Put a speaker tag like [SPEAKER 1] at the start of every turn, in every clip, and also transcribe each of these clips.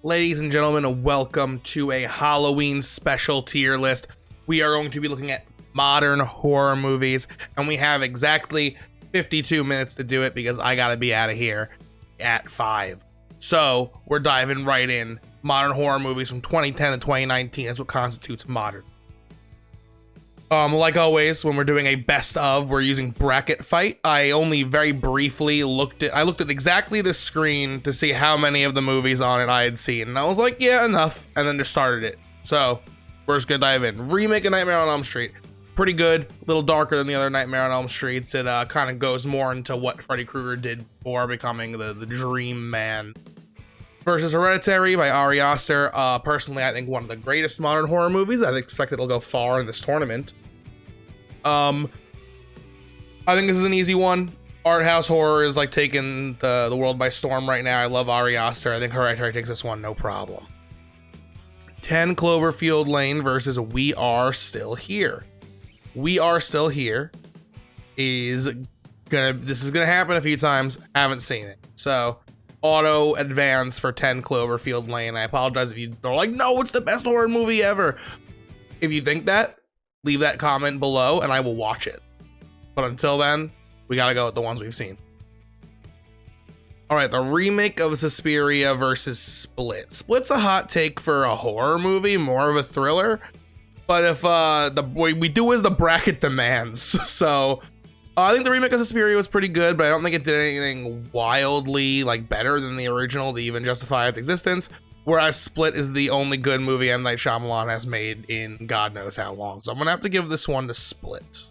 [SPEAKER 1] Ladies and gentlemen, welcome to a Halloween special tier list. We are going to be looking at modern horror movies, and we have exactly 52 minutes to do it because I gotta be out of here at 5. So we're diving right in. Modern horror movies from 2010 to 2019. That's what constitutes modern. Like always, when we're doing a best of, we're using bracket fight. I only very briefly looked at exactly this screen to see how many of the movies on it I had seen, and I was like, yeah, enough, and then just started it. So we're just gonna dive in. Remake of Nightmare on Elm Street, pretty good, a little darker than the other Nightmare on Elm Streets. It kind of goes more into what Freddy Krueger did before becoming the Dream Man. Versus Hereditary by Ari Aster. Personally, I think one of the greatest modern horror movies. I expect it'll go far in this tournament. I think this is an easy one. Art house horror is like taking the world by storm right now. I love Ari Aster. I think Hereditary takes this one, no problem. 10 Cloverfield Lane versus We Are Still Here. We Are Still Here this is gonna happen a few times. Haven't seen it, so auto advance for 10 Cloverfield Lane. I apologize if you are like, no, it's the best horror movie ever. If you think that, leave that comment below and I will watch it. But until then, we gotta go with the ones we've seen. All right, the remake of Suspiria versus Split. Split's a hot take for a horror movie, more of a thriller. But if what we do as the bracket demands, so I think the remake of Suspiria was pretty good, but I don't think it did anything wildly like better than the original to even justify its existence. Whereas Split is the only good movie M. Night Shyamalan has made in God knows how long. So I'm gonna have to give this one to Split.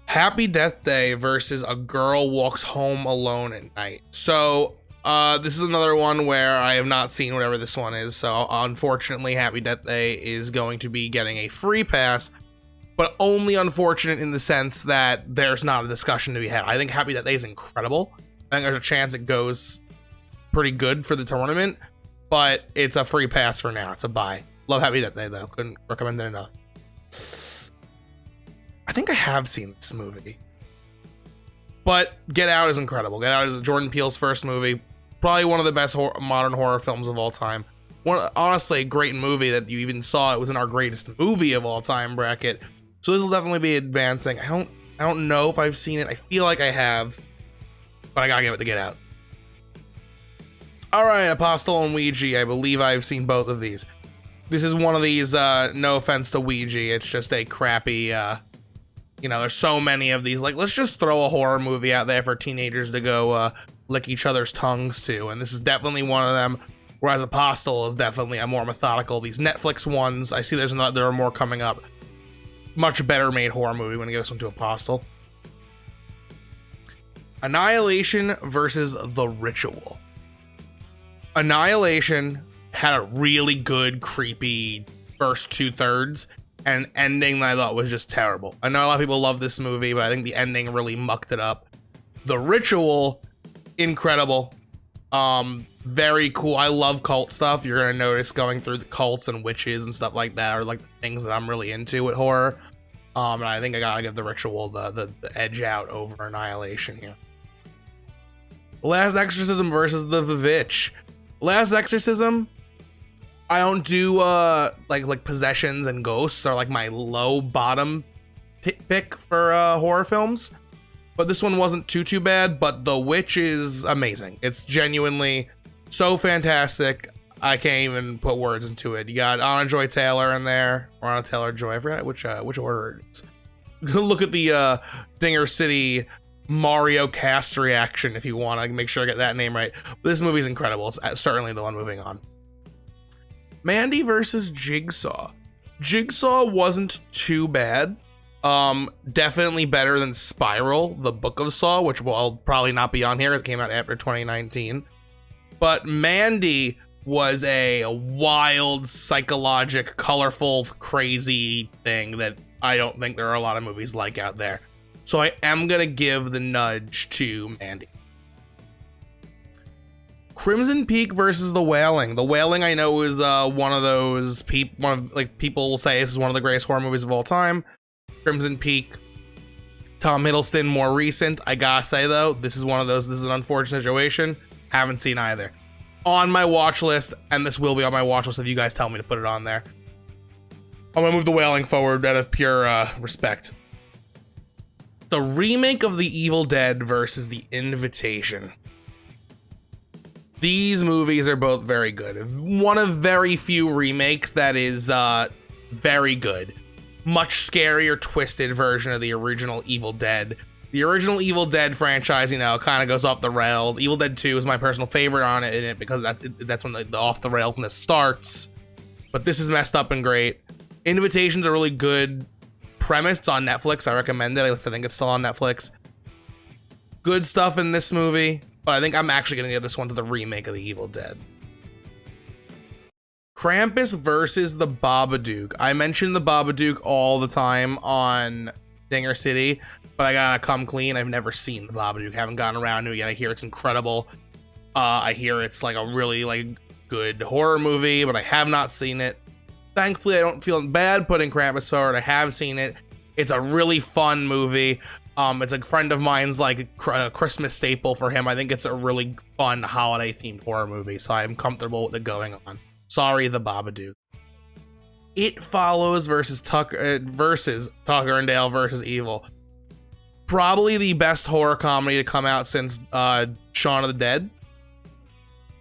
[SPEAKER 1] Happy Death Day versus A Girl Walks Home Alone at Night. So this is another one where I have not seen whatever this one is. So unfortunately, Happy Death Day is going to be getting a free pass. But only unfortunate in the sense that there's not a discussion to be had. I think Happy Death Day is incredible. I think there's a chance it goes pretty good for the tournament, but it's a free pass for now. It's a buy. Love Happy Death Day though. Couldn't recommend it enough. I think I have seen this movie, but Get Out is incredible. Get Out is Jordan Peele's first movie. Probably one of the best modern horror films of all time. Honestly, a great movie that you even saw. It was in our greatest movie of all time bracket. So this will definitely be advancing. I don't know if I've seen it. I feel like I have, but I gotta give it to Get Out. All right, Apostle and Ouija. I believe I've seen both of these. This is one of these, no offense to Ouija. It's just a crappy, there's so many of these. Like, let's just throw a horror movie out there for teenagers to go lick each other's tongues to. And this is definitely one of them. Whereas Apostle is definitely a more methodical. These Netflix ones, I see there are more coming up. Much better made horror movie when it goes into Apostle. Annihilation versus The Ritual. Annihilation had a really good, creepy first 2/3 and an ending that I thought was just terrible. I know a lot of people love this movie, but I think the ending really mucked it up. The Ritual, incredible. Very cool. I love cult stuff. You're gonna notice going through the cults and witches and stuff like that are like the things that I'm really into with horror. And I think I gotta give The Ritual the edge out over Annihilation here. Last Exorcism versus The Vivitch. Last Exorcism, I don't do like possessions and ghosts are like my low bottom pick for horror films. But this one wasn't too bad, but The Witch is amazing. It's genuinely so fantastic. I can't even put words into it. You got Anna Joy Taylor in there, or Anna Taylor Joy. I forgot which order it is. Look at the Dinger City Mario cast reaction if you want to make sure I get that name right. But this movie is incredible. It's certainly the one moving on. Mandy versus Jigsaw. Jigsaw wasn't too bad. Definitely better than Spiral, the Book of Saw, which will probably not be on here. It came out after 2019. But Mandy was a wild, psychologic, colorful, crazy thing that I don't think there are a lot of movies like out there. So I am gonna give the nudge to Mandy. Crimson Peak versus The Wailing. The Wailing, I know, is one of those people will say this is one of the greatest horror movies of all time. Crimson Peak, Tom Hiddleston, more recent. I gotta say though, this is one of those. This is an unfortunate situation. Haven't seen either. On my watch list, and this will be on my watch list if you guys tell me to put it on there. I'm gonna move The Wailing forward out of pure respect. The remake of The Evil Dead versus The Invitation. These movies are both very good. One of very few remakes that is very good. Much scarier, twisted version of the original Evil Dead. The original Evil Dead franchise, you know, kind of goes off the rails. Evil Dead 2 is my personal favorite on it because that's when the off the railsness starts. But this is messed up and great. Invitation's a really good premise. It's on Netflix. I recommend it. I think it's still on Netflix. Good stuff in this movie, but I think I'm actually going to give this one to the remake of The Evil Dead. Krampus versus the Babadook. I mention the Babadook all the time on Dinger City, but I gotta come clean. I've never seen the Babadook. Haven't gotten around to it yet. I hear it's incredible. I hear it's like a really good horror movie, but I have not seen it. Thankfully, I don't feel bad putting Krampus forward. I have seen it. It's a really fun movie. It's a friend of mine's like a Christmas staple for him. I think it's a really fun holiday themed horror movie, so I'm comfortable with it going on. Sorry, the Babadook. It Follows versus Tucker and Dale versus Evil. Probably the best horror comedy to come out since Shaun of the Dead.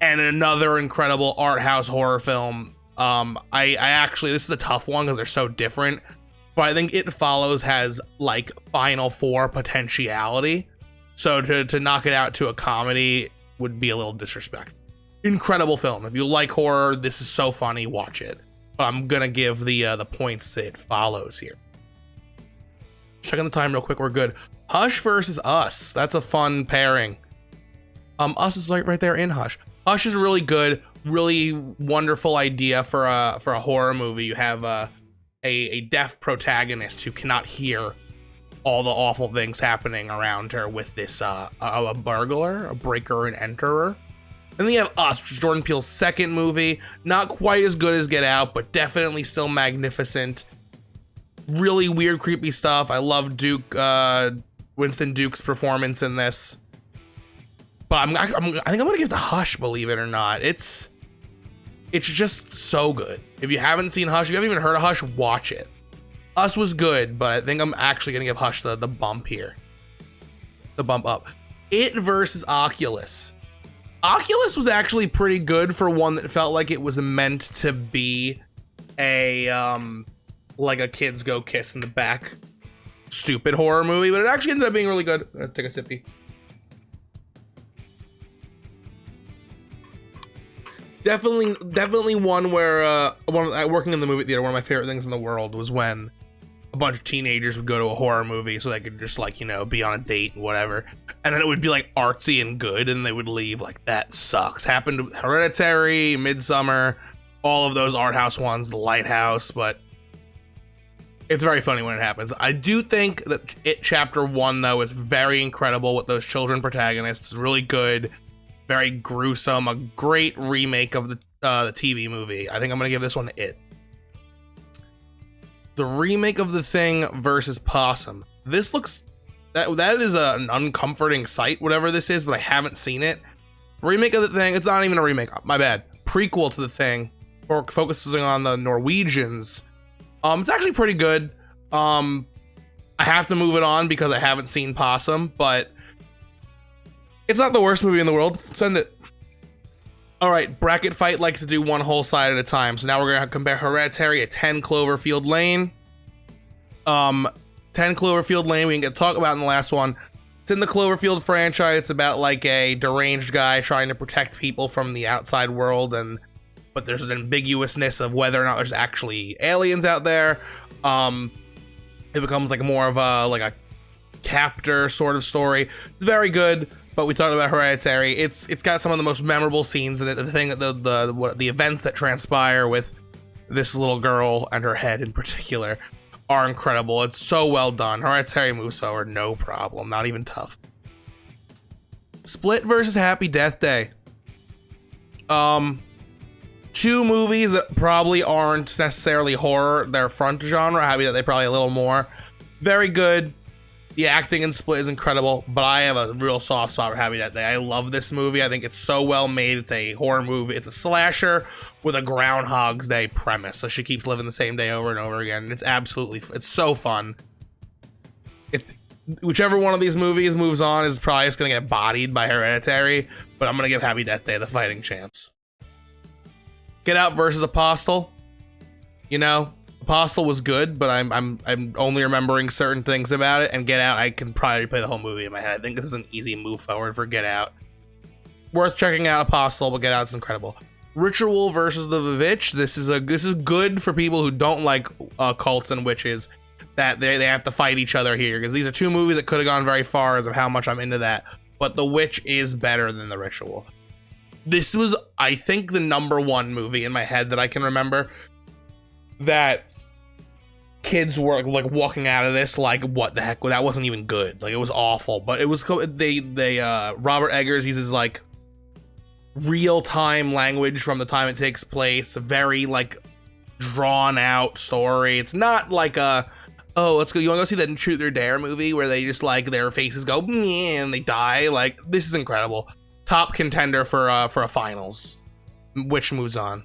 [SPEAKER 1] And another incredible art house horror film. I actually, this is a tough one because they're so different. But I think It Follows has like Final Four potentiality. So to knock it out to a comedy would be a little disrespectful. Incredible film. If you like horror, this is so funny. Watch it. But I'm gonna give the points to It Follows here. Checking the time real quick. We're good. Hush versus Us. That's a fun pairing. Us is right there in Hush. Hush is really good. Really wonderful idea for a horror movie. You have a deaf protagonist who cannot hear all the awful things happening around her with this a burglar, a breaker and enterer. And then you have Us, which is Jordan Peele's second movie. Not quite as good as Get Out, but definitely still magnificent. Really weird, creepy stuff. I love Winston Duke's performance in this. But I think I'm gonna give it to Hush, believe it or not. It's just so good. If you haven't seen Hush, if you haven't even heard of Hush, watch it. Us was good, but I think I'm actually gonna give Hush the bump here. The bump up. It versus Oculus. Oculus was actually pretty good for one that felt like it was meant to be a like a kids go kiss in the back stupid horror movie, but it actually ended up being really good. Take a sippy. Definitely one where working in the movie theater, one of my favorite things in the world was when a bunch of teenagers would go to a horror movie so they could just like, you know, be on a date and whatever. And then it would be like artsy and good and they would leave like, that sucks. Happened to Hereditary, Midsummer, all of those art house ones, the Lighthouse, but it's very funny when it happens. I do think that It Chapter 1 though is very incredible with those children protagonists. It's really good, very gruesome, a great remake of the TV movie. I think I'm gonna give this one to It. The remake of The Thing versus Possum. This looks, that is an uncomforting sight, whatever this is, but I haven't seen it. Remake of The Thing, it's not even a remake, my bad. Prequel to The Thing, focusing on the Norwegians. It's actually pretty good. I have to move it on because I haven't seen Possum, but it's not the worst movie in the world. Send it. All right, Bracket Fight likes to do one whole side at a time. So now we're gonna compare Hereditary to 10 Cloverfield Lane. 10 Cloverfield Lane, we can get to talk about in the last one. It's in the Cloverfield franchise. It's about like a deranged guy trying to protect people from the outside world, but there's an ambiguousness of whether or not there's actually aliens out there. It becomes like more of a captor sort of story. It's very good. But we talked about Hereditary. It's got some of the most memorable scenes in it. The thing that the events that transpire with this little girl and her head in particular are incredible. It's so well done. Hereditary moves forward, no problem, not even tough. Split versus Happy Death Day. Two movies that probably aren't necessarily horror. They're front genre. Happy Death Day probably a little more. Very good. The acting in Split is incredible, but I have a real soft spot for Happy Death Day. I love this movie. I think it's so well made. It's a horror movie. It's a slasher with a Groundhog's Day premise. So she keeps living the same day over and over again. It's so fun. Whichever one of these movies moves on is probably just going to get bodied by Hereditary, but I'm going to give Happy Death Day the fighting chance. Get Out versus Apostle. You know, Apostle was good, but I'm only remembering certain things about it, and Get Out, I can probably play the whole movie in my head. I think this is an easy move forward for Get Out. Worth checking out Apostle, but Get Out's incredible. Ritual versus the Vivitch. This is good for people who don't like cults and witches, that they have to fight each other here, because these are two movies that could have gone very far as of how much I'm into that, but The Witch is better than The Ritual. This was, I think, the #1 movie in my head that I can remember that kids were like walking out of this like, what the heck, well, that wasn't even good, like it was awful. But it was Robert Eggers uses like real-time language from the time it takes place. It's a very like drawn out story. It's not like let's go, you want to go see that Truth or Dare movie where they just like their faces go and they die. Like, this is incredible. Top contender for a finals, which moves on.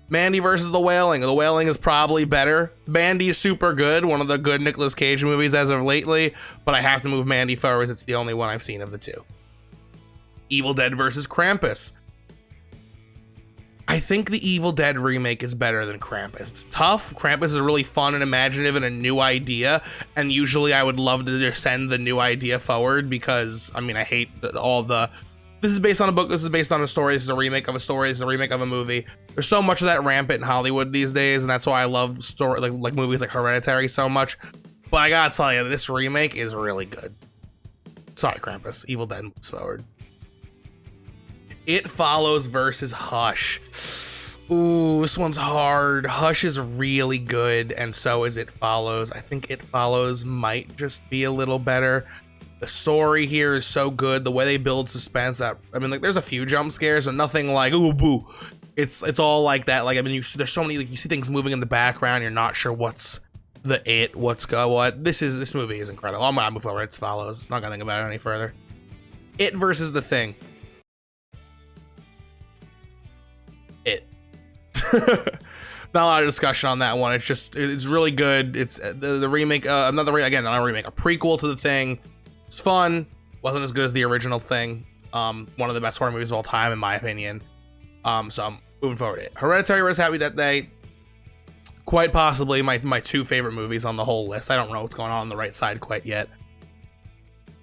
[SPEAKER 1] Mandy versus The Wailing. The Wailing is probably better. Mandy is super good, one of the good Nicolas Cage movies as of lately, but I have to move Mandy forward. It's the only one I've seen of the two. Evil Dead versus Krampus. I think the Evil Dead remake is better than Krampus. It's tough. Krampus is really fun and imaginative and a new idea, and usually I would love to just send the new idea forward, because I mean, I hate this is based on a book, this is based on a story, this is a remake of a story, this is a remake of a movie. There's so much of that rampant in Hollywood these days, and that's why I love story like movies like Hereditary so much. But I gotta tell you, this remake is really good. Sorry, Krampus. Evil Dead moves forward. It Follows versus Hush. Ooh, this one's hard. Hush is really good, and so is It Follows. I think It Follows might just be a little better. The story here is so good. The way they build suspense, that I mean, like, there's a few jump scares, but nothing like ooh boo. It's all like that. Like, I mean, there's so many, like, you see things moving in the background. You're not sure what's what. This movie is incredible. I'm gonna move forward. It Follows. It's not gonna think about it any further. It versus The Thing. It. Not a lot of discussion on that one. It's really good. It's the remake, not a remake, a prequel to The Thing. It's fun. Wasn't as good as the original Thing. One of the best horror movies of all time, in my opinion. So I'm moving forward. It. Hereditary vs. Happy Death Day. Quite possibly my two favorite movies on the whole list. I don't know what's going on the right side quite yet.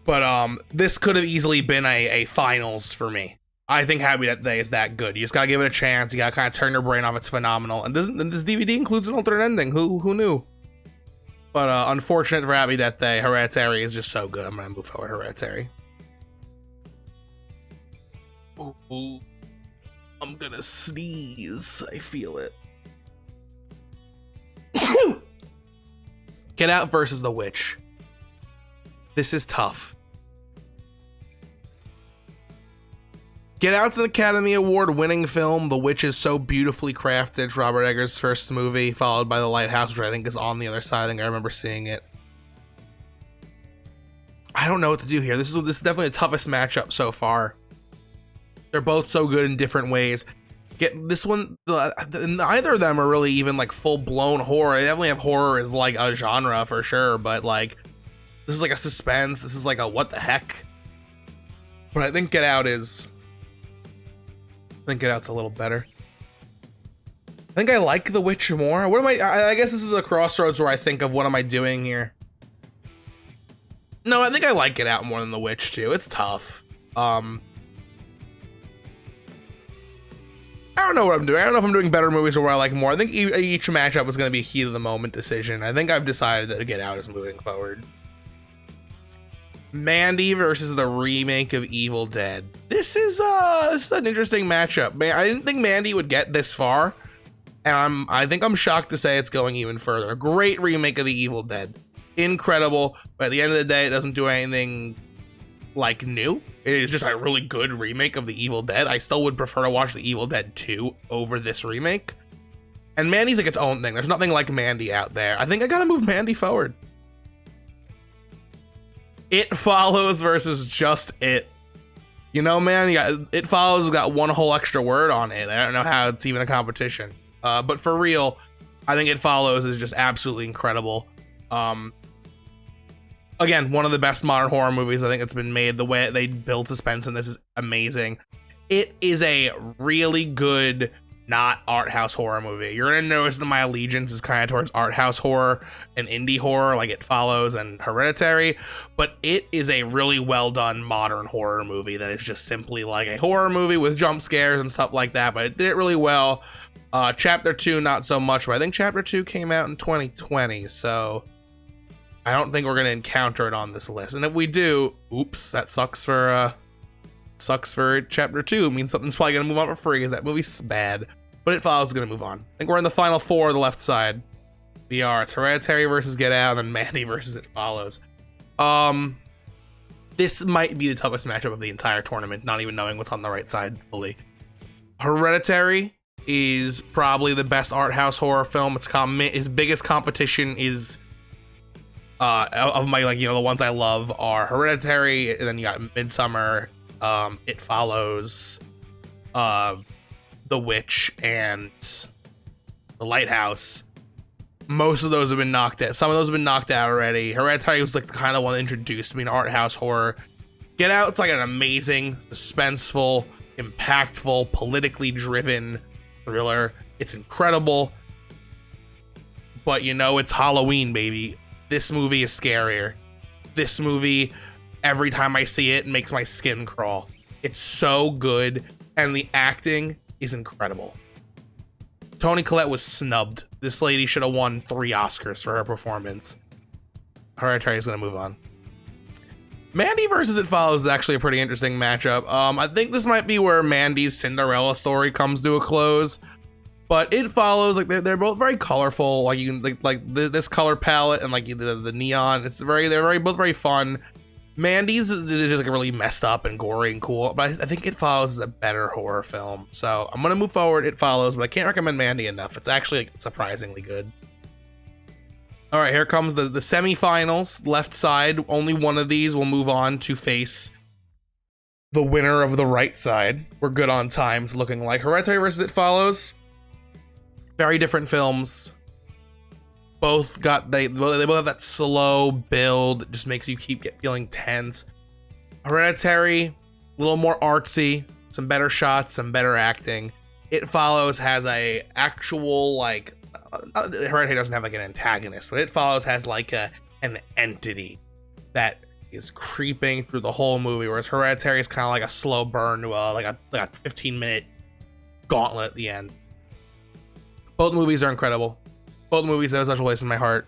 [SPEAKER 1] But this could have easily been a finals for me. I think Happy Death Day is that good. You just gotta give it a chance. You gotta kind of turn your brain off. It's phenomenal. And this DVD includes an alternate ending. Who knew? But unfortunate for Happy Death Day, Hereditary is just so good. I'm gonna move forward Hereditary. Ooh, I'm gonna sneeze. I feel it. Get Out versus The Witch. This is tough. Get Out's an Academy Award winning film. The Witch is so beautifully crafted. It's Robert Eggers' first movie, followed by The Lighthouse, which I think is on the other side. I think I remember seeing it. I don't know what to do here. This is definitely the toughest matchup so far. They're both so good in different ways. Get this one, neither of them are really even like full-blown horror. They definitely have horror as like a genre for sure, but like this is like a suspense. This is like a what the heck. But I think Get Out's a little better. I think I like The Witch more. What am I guess this is a crossroads where I think of what am I doing here. No, I think I like Get Out more than The Witch too. It's tough. I don't know what I'm doing. I don't know if I'm doing better movies or what I like more. I think each matchup is going to be a heat of the moment decision. I think I've decided that Get Out is moving forward. Mandy versus the remake of Evil Dead. This is an interesting matchup. I didn't think Mandy would get this far, and I think I'm shocked to say it's going even further. A great remake of the Evil Dead, incredible. But at the end of the day, it doesn't do anything like new. It is just a really good remake of the Evil Dead. I still would prefer to watch the Evil Dead 2 over this remake. And Mandy's like its own thing. There's nothing like Mandy out there. I think I gotta move Mandy forward. It Follows versus Just It. You know, man, It Follows has got one whole extra word on it. I don't know how it's even a competition. But for real, I think It Follows is just absolutely incredible. Again, one of the best modern horror movies I think it's been made. The way they build suspense in this is amazing. It is a really good, not art house horror movie. You're gonna notice that my allegiance is kind of towards art house horror and indie horror, like It Follows and Hereditary, but it is a really well done modern horror movie that is just simply like a horror movie with jump scares and stuff like that, but it did it really well. Chapter 2, not so much, but I think Chapter 2 came out in 2020, so I don't think we're gonna encounter it on this list. And if we do, oops, that sucks for Chapter 2. It means something's probably gonna move on for free because that movie's bad. But It Follows is gonna move on. I think we're in the final four of the left side. It's Hereditary versus Get Out, and then Mandy versus It Follows. This might be the toughest matchup of the entire tournament, not even knowing what's on the right side fully. Hereditary is probably the best art house horror film. His biggest competition is of my, like, you know, the ones I love are Hereditary, and then you got Midsummer, It Follows, The Witch, and The Lighthouse. Most of those have been knocked out. Some of those have been knocked out already. Hereditary was like the kind of one that introduced me to art house horror. Get Out's like an amazing, suspenseful, impactful, politically driven thriller. It's incredible. But you know, it's Halloween, baby. This movie is scarier. This movie, every time I see it, makes my skin crawl. It's so good, and the acting is incredible. Toni Collette was snubbed. This lady should have won 3 Oscars for her performance. Hereditary is gonna move on. Mandy versus It Follows is actually a pretty interesting matchup. I think this might be where Mandy's Cinderella story comes to a close. But It Follows, like they're both very colorful. Like you can this color palette and like the neon. They're both very fun. Mandy's is just like really messed up and gory and cool, but I think It Follows is a better horror film. So I'm gonna move forward It Follows, but I can't recommend Mandy enough. It's actually like, surprisingly good. All right, here comes the semifinals. Left side, only one of these will move on to face the winner of the right side. We're good on times, looking like Hereditary versus It Follows. Very different films. They both have that slow build. It just makes you keep feeling tense. Hereditary, a little more artsy, some better shots, some better acting. It Follows has a actual like Hereditary doesn't have like an antagonist, but It Follows has like an entity that is creeping through the whole movie, whereas Hereditary is kind of like a slow burn to like a 15-minute gauntlet at the end. Both movies are incredible. Both movies have such a place in my heart.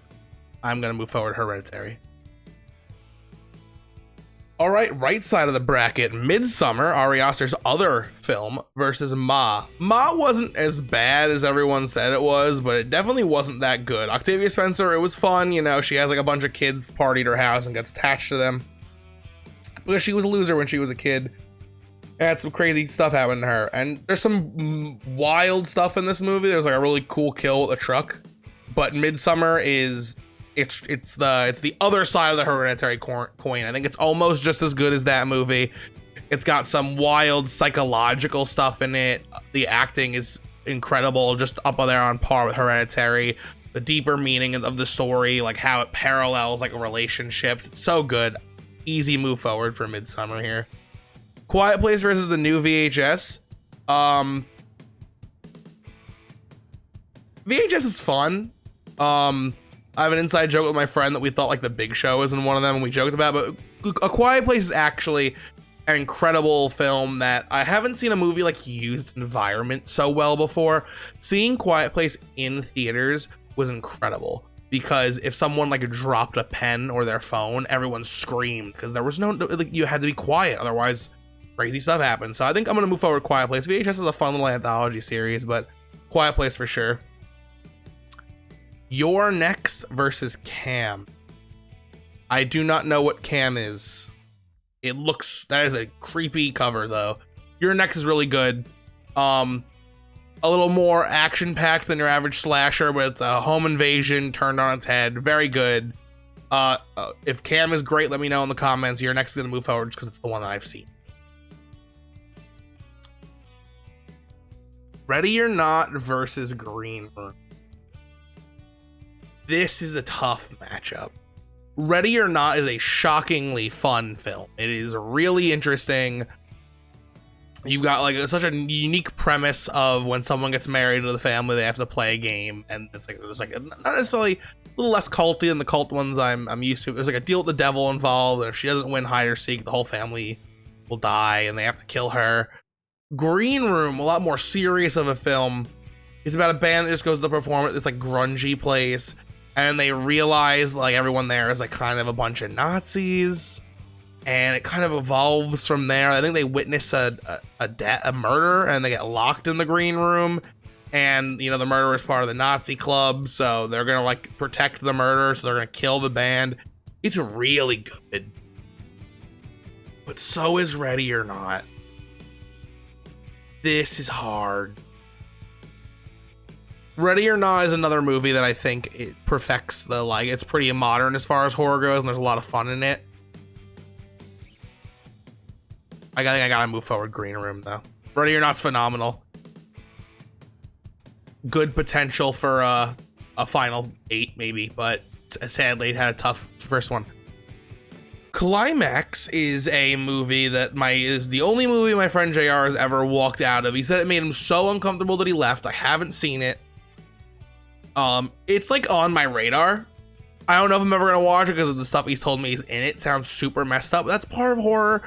[SPEAKER 1] I'm gonna move forward Hereditary. All right, right side of the bracket, Midsummer, Ari Aster's other film, versus Ma. Ma wasn't as bad as everyone said it was, but it definitely wasn't that good. Octavia Spencer, it was fun, you know, she has like a bunch of kids party at her house and gets attached to them. Because she was a loser when she was a kid. And had some crazy stuff happen to her. And there's some wild stuff in this movie. There's like a really cool kill with a truck. But Midsummer is it's the other side of the Hereditary coin. I think it's almost just as good as that movie. It's got some wild psychological stuff in it. The acting is incredible, just up there on par with Hereditary. The deeper meaning of the story, like how it parallels like relationships. It's so good. Easy move forward for Midsummer here. Quiet Place versus the new VHS. VHS is fun. I have an inside joke with my friend that we thought like The Big Show was in one of them and we joked about, but A Quiet Place is actually an incredible film that I haven't seen a movie like use its environment so well before. Seeing Quiet Place in theaters was incredible because if someone like dropped a pen or their phone, everyone screamed because there was no, like, you had to be quiet, otherwise crazy stuff happened. So I think I'm gonna move forward Quiet Place. VHS is a fun little anthology series, but Quiet Place for sure. You're Next versus Cam. I do not know what Cam is. That is a creepy cover though. You're Next is really good. A little more action packed than your average slasher, but it's a home invasion turned on its head. Very good. If Cam is great, let me know in the comments. You're next going to move forward because it's the one that I've seen. Ready or Not versus Green Room. This is a tough matchup. Ready or Not is a shockingly fun film. It is really interesting. You've got like such a unique premise of when someone gets married into the family, they have to play a game, and it's like there's like not necessarily a little less culty than the cult ones I'm used to. There's like a deal with the devil involved, and if she doesn't win hide or seek, the whole family will die, and they have to kill her. Green Room, a lot more serious of a film, is about a band that just goes to perform at this like grungy place, and they realize like everyone there is like kind of a bunch of Nazis. And it kind of evolves from there. I think they witness a murder, and they get locked in the green room. And you know the murderer is part of the Nazi club, so they're gonna like protect the murderer. So they're gonna kill the band. It's really good, but so is Ready or Not. This is hard. Ready or Not is another movie that I think it perfects the like. It's pretty modern as far as horror goes, and there's a lot of fun in it. I think I gotta move forward Green Room though. Ready or Not's phenomenal. Good potential for a final 8 maybe, but sadly it had a tough first one. Climax is a movie that is the only movie my friend JR has ever walked out of. He said it made him so uncomfortable that he left. I haven't seen it. It's like on my radar. I don't know if I'm ever gonna watch it because of the stuff he's told me is in it. Sounds super messed up. That's part of horror.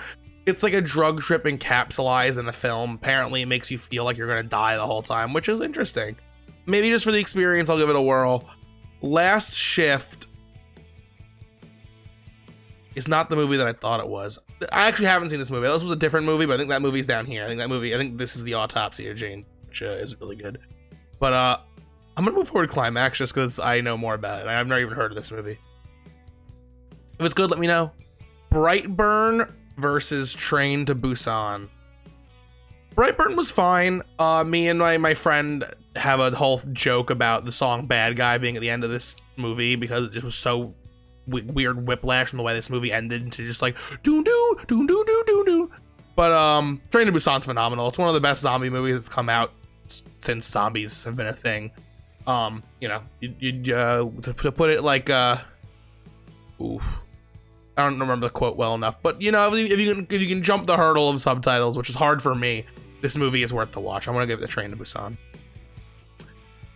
[SPEAKER 1] It's like a drug trip encapsulated in a film. Apparently it makes you feel like you're gonna die the whole time, which is interesting. Maybe just for the experience, I'll give it a whirl. Last Shift is not the movie that I thought it was. I actually haven't seen this movie. This was a different movie, but I think that movie's down here. I think this is The Autopsy of Jane, which is really good. But I'm gonna move forward to Climax just because I know more about it. I've never even heard of this movie. If it's good, let me know. Brightburn versus Train to Busan. Brightburn was fine. Me and my friend have a whole joke about the song Bad Guy being at the end of this movie because it just was so weird whiplash from the way this movie ended into just like doo doo doo doo doo doo doo. But Train to Busan's phenomenal. It's one of the best zombie movies that's come out since zombies have been a thing. You know, to put it like oof. I don't remember the quote well enough, but you know, if you can jump the hurdle of subtitles, which is hard for me, this movie is worth the watch. I'm gonna give it the Train to Busan.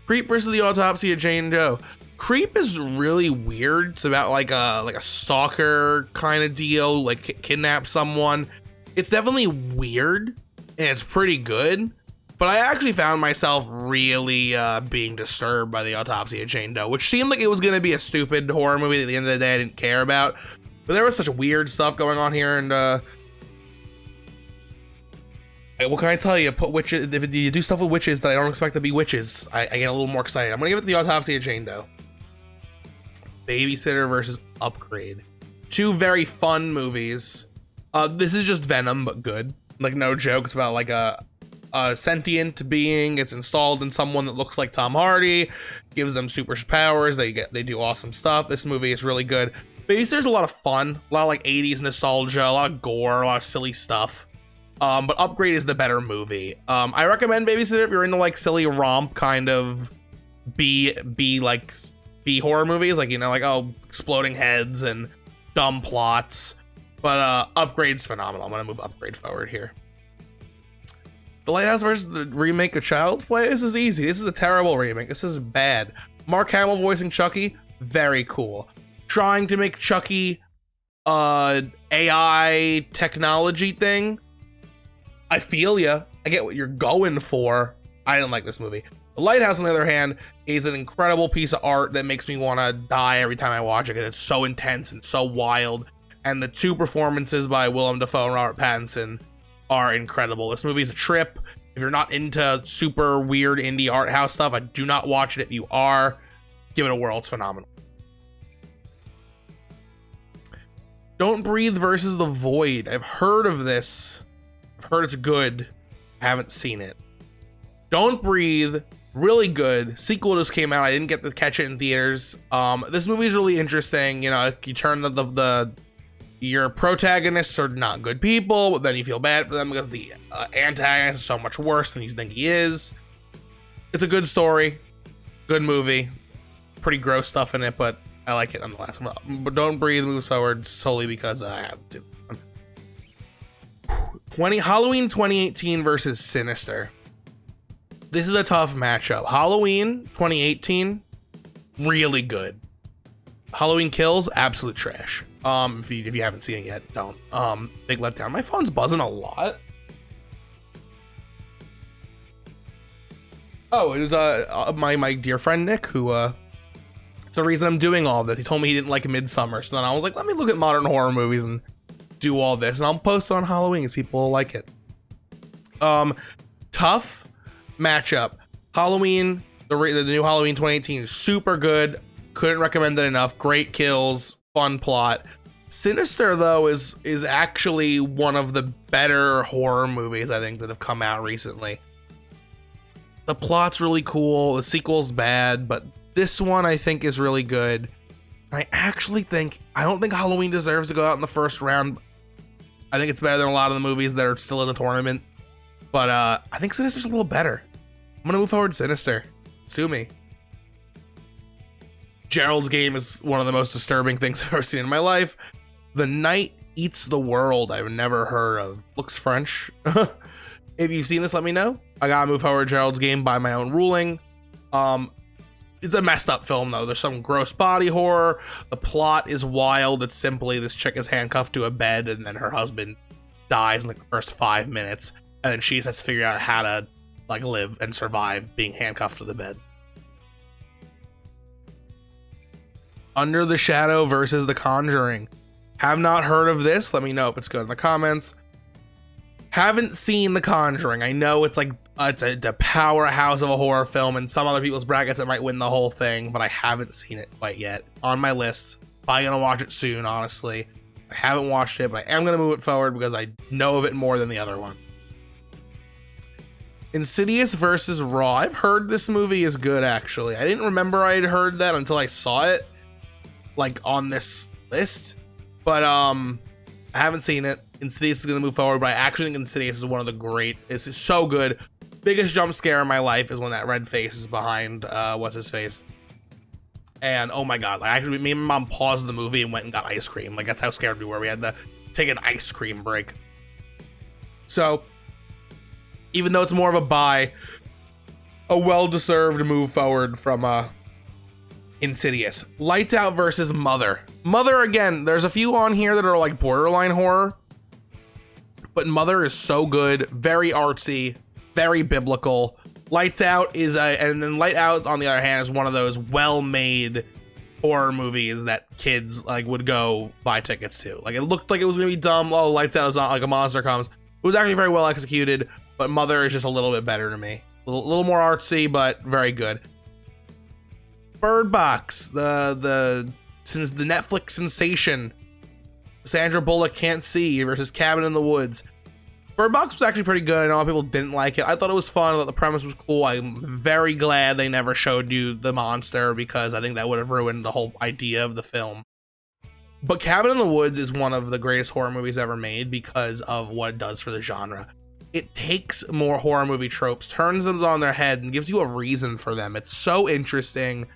[SPEAKER 1] Creep versus The Autopsy of Jane Doe. Creep is really weird. It's about like a stalker kind of deal, like kidnap someone. It's definitely weird and it's pretty good, but I actually found myself really being disturbed by The Autopsy of Jane Doe, which seemed like it was gonna be a stupid horror movie that at the end of the day I didn't care about. But there was such weird stuff going on here, and what can I tell you? Put witches. If you do stuff with witches that I don't expect to be witches, I get a little more excited. I'm gonna give it The Autopsy of Jane Doe. Babysitter versus Upgrade. Two very fun movies. This is just Venom, but good. Like no joke. It's about like a sentient being. It's installed in someone that looks like Tom Hardy. Gives them superpowers. They do awesome stuff. This movie is really good. Babysitter's a lot of fun, a lot of like 80s nostalgia, a lot of gore, a lot of silly stuff. But Upgrade is the better movie. I recommend Babysitter if you're into like silly romp kind of B horror movies, like, you know, like, oh, exploding heads and dumb plots. But Upgrade's phenomenal. I'm gonna move Upgrade forward here. The Lighthouse versus the remake of Child's Play. This is easy. This is a terrible remake. This is bad. Mark Hamill voicing Chucky, very cool. Trying to make Chucky AI technology thing. I feel ya. I get what you're going for. I didn't like this movie. The Lighthouse, on the other hand, is an incredible piece of art that makes me want to die every time I watch it because it's so intense and so wild. And the two performances by Willem Dafoe and Robert Pattinson are incredible. This movie's a trip. If you're not into super weird indie art house stuff, I do not watch it. If you are, give it a whirl. It's phenomenal. Don't Breathe versus The Void. I've heard of this. I've heard it's good. I haven't seen it. Don't Breathe Really good. Sequel just came out. I didn't get to catch it in theaters. This movie is really interesting. You know, you turn your protagonists are not good people, but then you feel bad for them because the antagonist is so much worse than you think he is. It's a good story, good movie, pretty gross stuff in it, but I like it nonetheless. But Don't Breathe moves forward solely because I have to. Halloween 2018 versus Sinister. This is a tough matchup. Halloween 2018, really good. Halloween Kills, absolute trash. If you haven't seen it yet, don't. Big letdown. My phone's buzzing a lot. Oh, it is my dear friend Nick who it's the reason I'm doing all this. He told me he didn't like Midsummer, so then I was like, let me look at modern horror movies and do all this, and I'll post it on Halloween because people will like it. Tough matchup. Halloween, the new Halloween 2018 is super good. Couldn't recommend it enough. Great kills, fun plot. Sinister though is actually one of the better horror movies I think that have come out recently. The plot's really cool. The sequel's bad, but this one I think is really good. I don't think Halloween deserves to go out in the first round. I think it's better than a lot of the movies that are still in the tournament. But I think Sinister's a little better. I'm gonna move forward Sinister. Sue me. Gerald's Game is one of the most disturbing things I've ever seen in my life. The Night Eats the World, I've never heard of. Looks French. If you've seen this, let me know. I gotta move forward Gerald's Game by my own ruling. It's a messed up film though. There's some gross body horror. The plot is wild. It's simply this chick is handcuffed to a bed and then her husband dies in like the first 5 minutes. And then she has to figure out how to like live and survive being handcuffed to the bed. Under the Shadow versus The Conjuring. Have not heard of this. Let me know if it's good in the comments. Haven't seen The Conjuring. I know it's like it's a powerhouse of a horror film, and some other people's brackets it might win the whole thing, but I haven't seen it quite yet. On my list. Probably gonna watch it soon, honestly. I haven't watched it, but I am gonna move it forward because I know of it more than the other one. Insidious versus Raw. I've heard this movie is good, actually. I didn't remember I had heard that until I saw it, like, on this list. But, I haven't seen it. Insidious is going to move forward, but I actually think Insidious is one of the great... It's so good. Biggest jump scare in my life is when that red face is behind, what's-his-face. And, oh my god, like, actually, me and my mom paused the movie and went and got ice cream. Like, that's how scared we were. We had to take an ice cream break. So... even though it's more of a buy, a well-deserved move forward from Insidious. Lights Out versus Mother. Mother, again, there's a few on here that are like borderline horror, but Mother is so good, very artsy, very biblical. Lights Out is and then Light Out, on the other hand, is one of those well-made horror movies that kids like would go buy tickets to. Like, it looked like it was gonna be dumb. Oh, Lights Out is not like a monster comes. It was actually very well executed. But Mother is just a little bit better to me. A little more artsy, but very good. Bird Box, the Netflix sensation. Sandra Bullock Can't See versus Cabin in the Woods. Bird Box was actually pretty good. I know a lot of people didn't like it. I thought it was fun. I thought the premise was cool. I'm very glad they never showed you the monster because I think that would have ruined the whole idea of the film. But Cabin in the Woods is one of the greatest horror movies ever made because of what it does for the genre. It takes more horror movie tropes, turns them on their head, and gives you a reason for them. It's so interesting.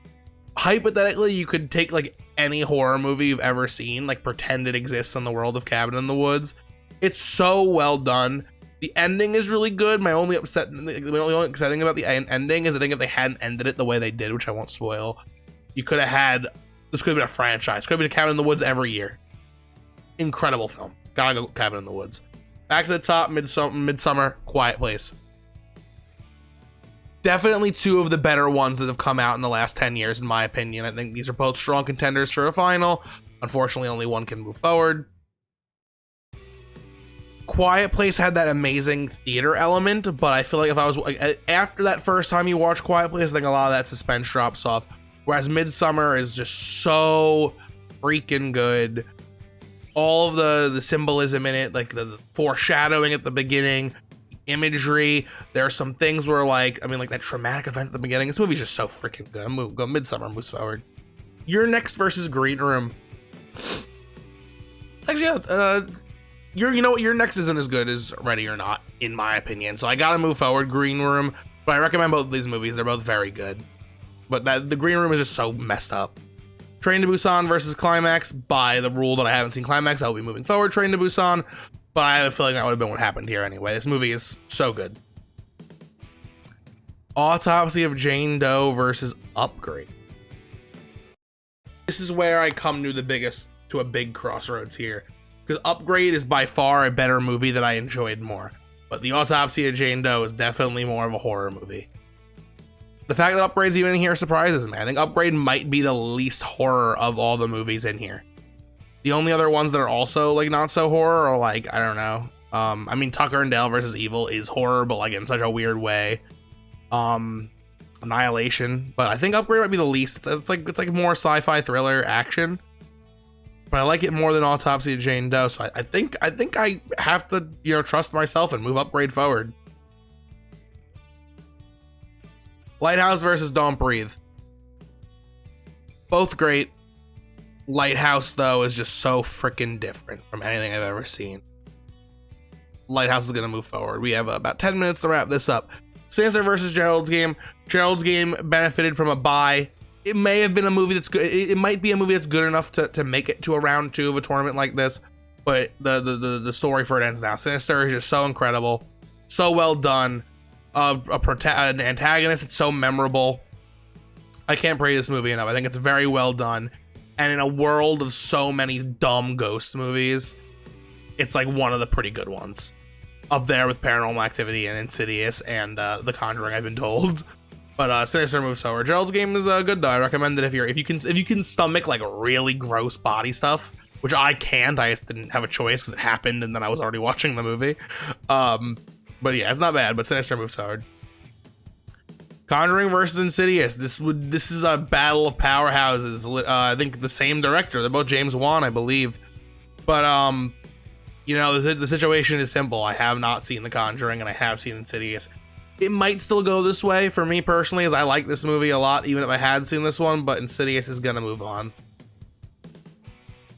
[SPEAKER 1] Hypothetically, you could take like any horror movie you've ever seen, like pretend it exists in the world of Cabin in the Woods. It's so well done. The ending is really good. My only upsetting about the ending is I think if they hadn't ended it the way they did, which I won't spoil, you could have had, this could have been a franchise. Could have been Cabin in the Woods every year. Incredible film. Gotta go Cabin in the Woods. Back to the top, Midsummer, Quiet Place. Definitely two of the better ones that have come out in the last 10 years, in my opinion. I think these are both strong contenders for a final. Unfortunately, only one can move forward. Quiet Place had that amazing theater element, but I feel like if I was like, after that first time you watch Quiet Place, I think a lot of that suspense drops off. Whereas Midsummer is just so freaking good. All of the symbolism in it, like the foreshadowing at the beginning, imagery. There are some things where like that traumatic event at the beginning. This movie's just so freaking good. I'm gonna go Midsummer moves forward. Your Next versus Green Room. Actually, you know what? Your Next isn't as good as Ready or Not, in my opinion. So I gotta move forward Green Room. But I recommend both of these movies. They're both very good. But the Green Room is just so messed up. Train to Busan versus Climax. By the rule that I haven't seen Climax, I'll be moving forward Train to Busan. But I have a feeling that would have been what happened here anyway. This movie is so good. Autopsy of Jane Doe versus Upgrade. This is where I come to a big crossroads here. Because Upgrade is by far a better movie that I enjoyed more. But The Autopsy of Jane Doe is definitely more of a horror movie. The fact that Upgrade's even in here surprises me. I think Upgrade might be the least horror of all the movies in here. The only other ones that are also like not so horror are like, I don't know. Tucker and Dale versus Evil is horror, but like in such a weird way. Annihilation, but I think Upgrade might be the least. It's like more sci-fi thriller action. But I like it more than Autopsy of Jane Doe, so I think I have to, trust myself and move Upgrade forward. Lighthouse versus Don't Breathe. Both great. Lighthouse, though, is just so freaking different from anything I've ever seen. Lighthouse is going to move forward. We have about 10 minutes to wrap this up. Sinister versus Gerald's Game. Gerald's Game benefited from a bye. It may have been a movie that's good. It might be a movie that's good enough to make it to a round 2 of a tournament like this. But the story for it ends now. Sinister is just so incredible. So well done. An antagonist that's so memorable. I can't praise this movie enough. I think it's very well done. And in a world of so many dumb ghost movies, it's like one of the pretty good ones. Up there with Paranormal Activity and Insidious and The Conjuring, I've been told. But Sinister moves forward. Gerald's Game is good though. I recommend it if you can stomach like really gross body stuff, which I can't. I just didn't have a choice because it happened and then I was already watching the movie. But yeah, it's not bad. But Sinister moves forward. Conjuring versus Insidious. This is a battle of powerhouses. I think the same director. They're both James Wan, I believe. But the situation is simple. I have not seen The Conjuring and I have seen Insidious. It might still go this way for me personally, as I like this movie a lot, even if I had seen this one. But Insidious is gonna move on.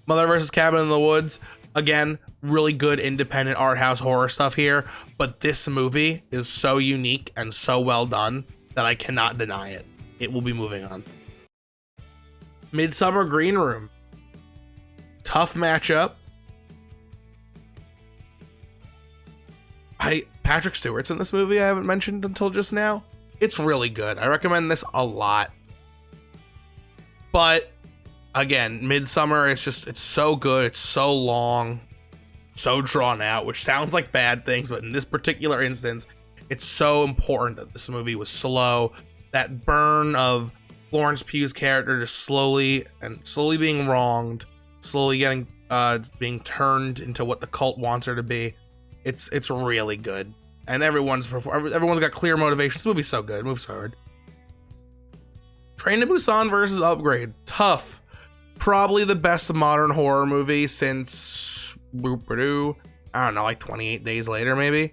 [SPEAKER 1] Mother versus Cabin in the Woods. Again, really good independent art house horror stuff here. But this movie is so unique and so well done that I cannot deny it. It will be moving on. Midsummer Green Room. Tough matchup. Patrick Stewart's in this movie I haven't mentioned until just now. It's really good. I recommend this a lot. But again, Midsummer, it's so good. It's so long, so drawn out, which sounds like bad things, but in this particular instance, it's so important that this movie was slow. That burn of Florence Pugh's character just slowly being wronged, slowly getting being turned into what the cult wants her to be. It's really good, and everyone's got clear motivation. This movie's so good. Moves forward. Train to Busan versus Upgrade. Tough. Probably the best modern horror movie since I don't know, like 28 Days Later maybe.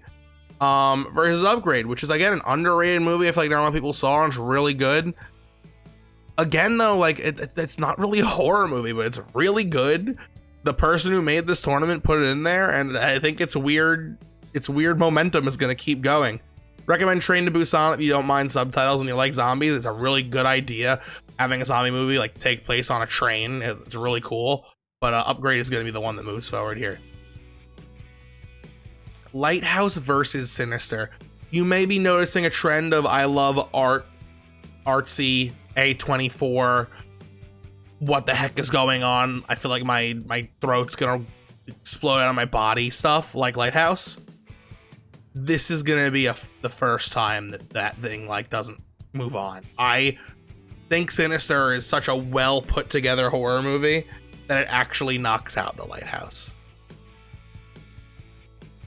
[SPEAKER 1] Versus Upgrade, which is again an underrated movie. I feel like not a lot of people saw and it's really good. Again though, like it's not really a horror movie, but it's really good. The person who made this tournament put it in there, and I think it's weird momentum is going to keep going. Recommend Train to Busan if you don't mind subtitles and you like zombies. It's a really good idea having a zombie movie like take place on a train. It's really cool. But Upgrade is going to be the one that moves forward here. Lighthouse versus Sinister. You may be noticing a trend of I love artsy, A24. What the heck is going on? I feel like my throat's gonna explode out of my body stuff like Lighthouse. This is gonna be the first time that thing like doesn't move on. I think Sinister is such a well put together horror movie that it actually knocks out the Lighthouse.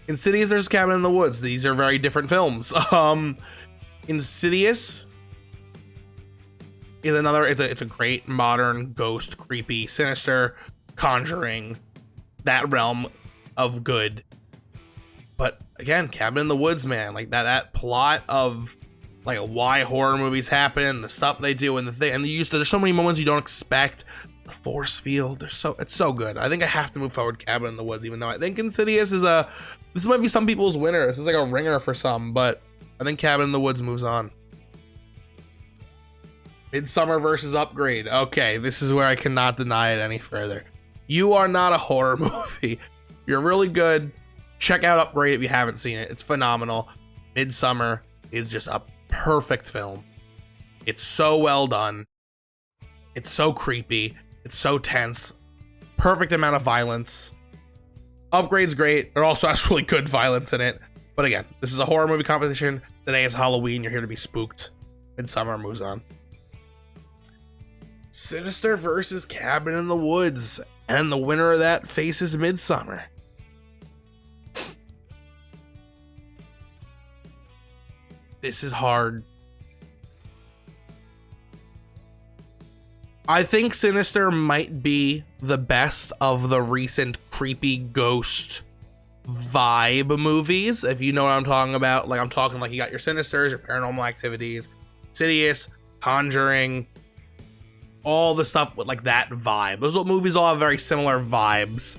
[SPEAKER 1] Insidious versus Cabin in the Woods. These are very different films. Insidious is it's a great modern ghost, creepy, sinister, conjuring, that realm of good. But again, Cabin in the Woods, man, like that plot of like why horror movies happen, the stuff they do, and the thing, and there's so many moments you don't expect. The force field, it's so good. I think I have to move forward Cabin in the Woods, even though I think Insidious this might be some people's winner. This is like a ringer for some, but I think Cabin in the Woods moves on. Midsummer versus Upgrade. Okay, this is where I cannot deny it any further. You are not a horror movie. You're really good. Check out Upgrade if you haven't seen it. It's phenomenal. Midsummer is just a perfect film. It's so well done. It's so creepy. It's so tense. Perfect amount of violence. Upgrade's great. It also has really good violence in it. But again, this is a horror movie competition. Today is Halloween. You're here to be spooked. Midsummer moves on. Sinister versus Cabin in the Woods. And the winner of that faces Midsummer. This is hard. I think Sinister might be the best of the recent creepy ghost vibe movies. If you know what I'm talking about, like I'm talking like you got your Sinisters, your Paranormal Activities, Insidious, Conjuring, all the stuff with like that vibe. Those movies all have very similar vibes.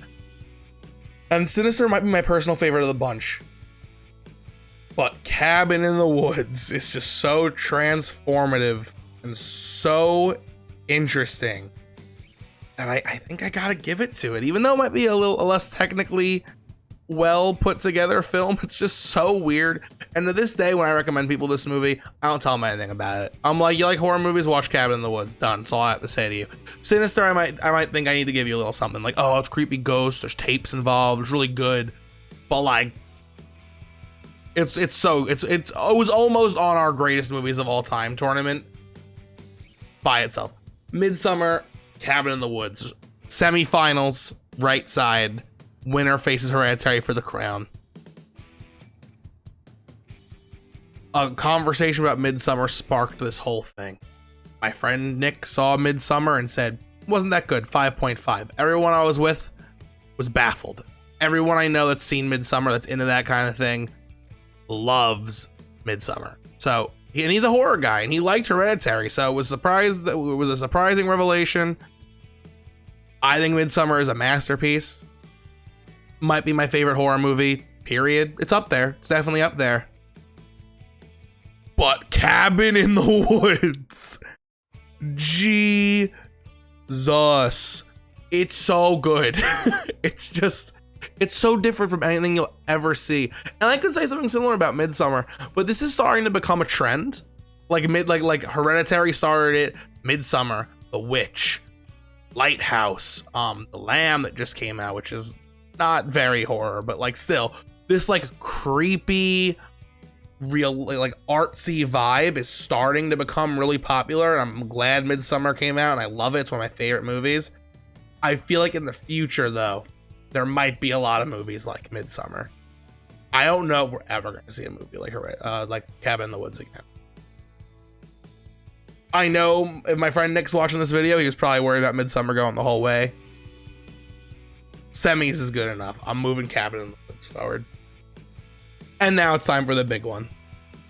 [SPEAKER 1] And Sinister might be my personal favorite of the bunch. But Cabin in the Woods is just so transformative and so interesting. And I think I gotta give it to it. Even though it might be a little less technically well put together film, it's just so weird. And to this day, when I recommend people this movie, I don't tell them anything about it. I'm like, you like horror movies? Watch Cabin in the Woods. Done. That's all I have to say to you. Sinister, I might think I need to give you a little something. Like, oh, it's creepy ghosts. There's tapes involved. It's really good. But like, it was almost on our greatest movies of all time tournament by itself. Midsummer, Cabin in the Woods, semifinals, right side, winner faces Hereditary for the crown. A conversation about Midsummer sparked this whole thing. My friend Nick saw Midsummer and said, wasn't that good, 5.5. Everyone I was with was baffled. Everyone I know that's seen Midsummer, that's into that kind of thing, loves Midsummer. So, and he's a horror guy, and he liked Hereditary, so it was a surprising revelation. I think Midsummer is a masterpiece. Might be my favorite horror movie, period. It's up there. It's definitely up there. But Cabin in the Woods, Jesus, it's so good. It's so different from anything you'll ever see. And I could say something similar about Midsummer, but this is starting to become a trend. Like Hereditary started it, Midsummer, The Witch, Lighthouse, The Lamb that just came out, which is not very horror, but like still, this like creepy, real like artsy vibe is starting to become really popular, and I'm glad Midsummer came out, and I love it. It's one of my favorite movies. I feel like in the future, though, there might be a lot of movies like Midsummer. I don't know if we're ever going to see a movie like Cabin in the Woods again. I know if my friend Nick's watching this video, he was probably worried about Midsummer going the whole way. Semis is good enough. I'm moving Cabin in the Woods forward. And now it's time for the big one.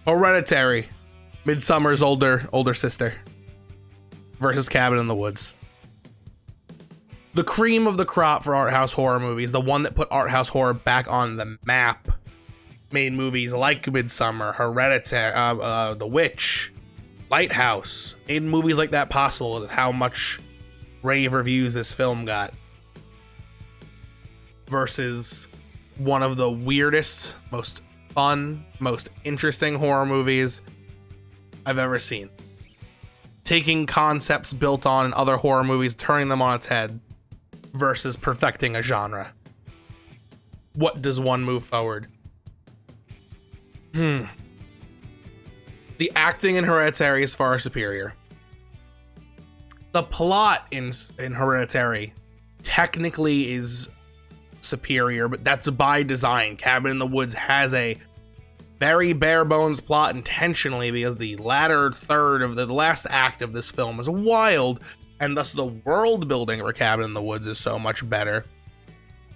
[SPEAKER 1] Hereditary. Midsummer's older sister versus Cabin in the Woods. The cream of the crop for art house horror movies, the one that put art house horror back on the map, made movies like Midsummer, Hereditary, The Witch, Lighthouse, made movies like that possible. How much rave reviews this film got versus one of the weirdest, most fun, most interesting horror movies I've ever seen. Taking concepts built on other horror movies, turning them on its head, versus perfecting a genre. What does one move forward? The acting in Hereditary is far superior. The plot in Hereditary technically is superior, but that's by design. Cabin in the Woods has a very bare bones plot intentionally because the latter third of the last act of this film is wild, and thus the world building for Cabin in the Woods is so much better.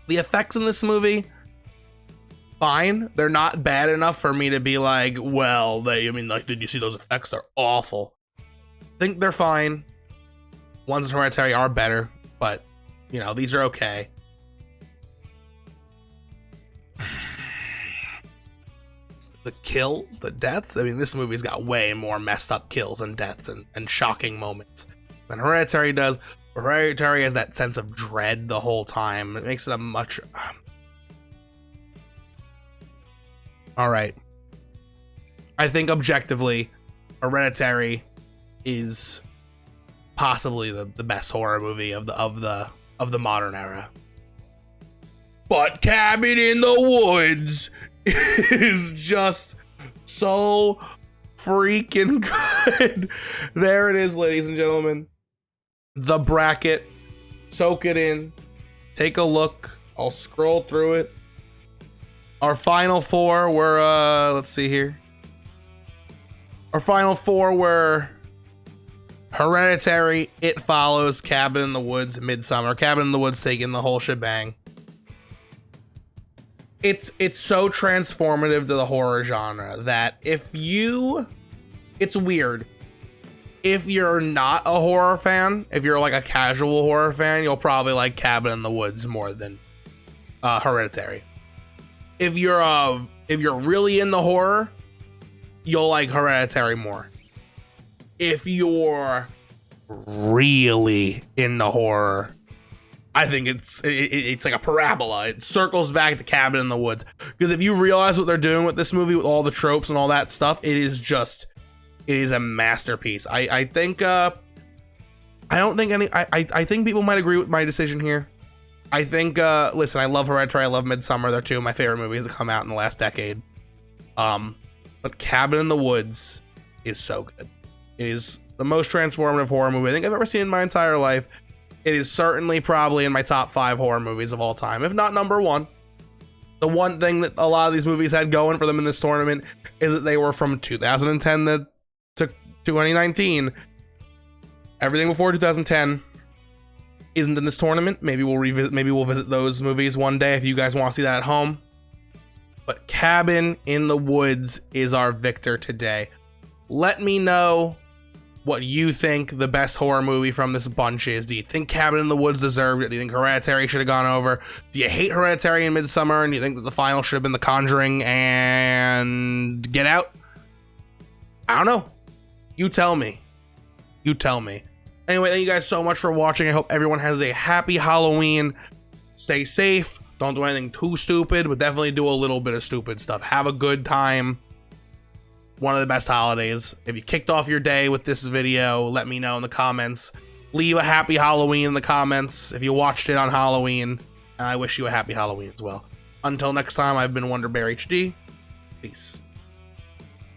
[SPEAKER 1] The effects in this movie, fine. They're not bad enough for me to be like, well, did you see those effects? They're awful. I think they're fine. Ones in Hereditary are better, but these are okay. The kills, the deaths. This movie's got way more messed up kills and deaths and shocking moments than Hereditary does. Hereditary has that sense of dread the whole time. It makes it a much... All right. I think objectively, Hereditary is possibly the best horror movie of the modern era. But Cabin in the Woods is just so freaking good. There it is, ladies and gentlemen. The bracket. Soak it in. Take a look. I'll scroll through it. Our final four were, let's see here. Our final four were Hereditary, It Follows, Cabin in the Woods, Midsummer. Cabin in the Woods taking the whole shebang. It's so transformative to the horror genre that it's weird. If you're not a horror fan, if you're like a casual horror fan, you'll probably like Cabin in the Woods more than Hereditary. If you're really into horror, you'll like Hereditary more. If you're really into horror, I think it's like a parabola. It circles back to Cabin in the Woods. Because if you realize what they're doing with this movie, with all the tropes and all that stuff, it is a masterpiece. I think people might agree with my decision here. I think listen, I love Hereditary, I love Midsummer. They're two of my favorite movies that come out in the last decade. But Cabin in the Woods is so good. It is the most transformative horror movie I think I've ever seen in my entire life. It is certainly probably in my top 5 horror movies of all time, if not number 1. The one thing that a lot of these movies had going for them in this tournament is that they were from 2010 to 2019. Everything before 2010 isn't in this tournament. Maybe we'll visit those movies one day if you guys want to see that at home. But Cabin in the Woods is our victor today. Let me know what you think the best horror movie from this bunch is. Do you think Cabin in the Woods deserved it? Do you think Hereditary should have gone over? Do you hate Hereditary and Midsummer, and do you think that the final should have been The Conjuring and Get Out? I don't know. You tell me. Anyway, thank you guys so much for watching. I hope everyone has a happy Halloween. Stay safe. Don't do anything too stupid, but definitely do a little bit of stupid stuff. Have a good time. One of the best holidays. If you kicked off your day with this video, let me know in the comments. Leave a happy Halloween in the comments if you watched it on Halloween. And I wish you a happy Halloween as well. Until next time, I've been WonderBear HD. Peace.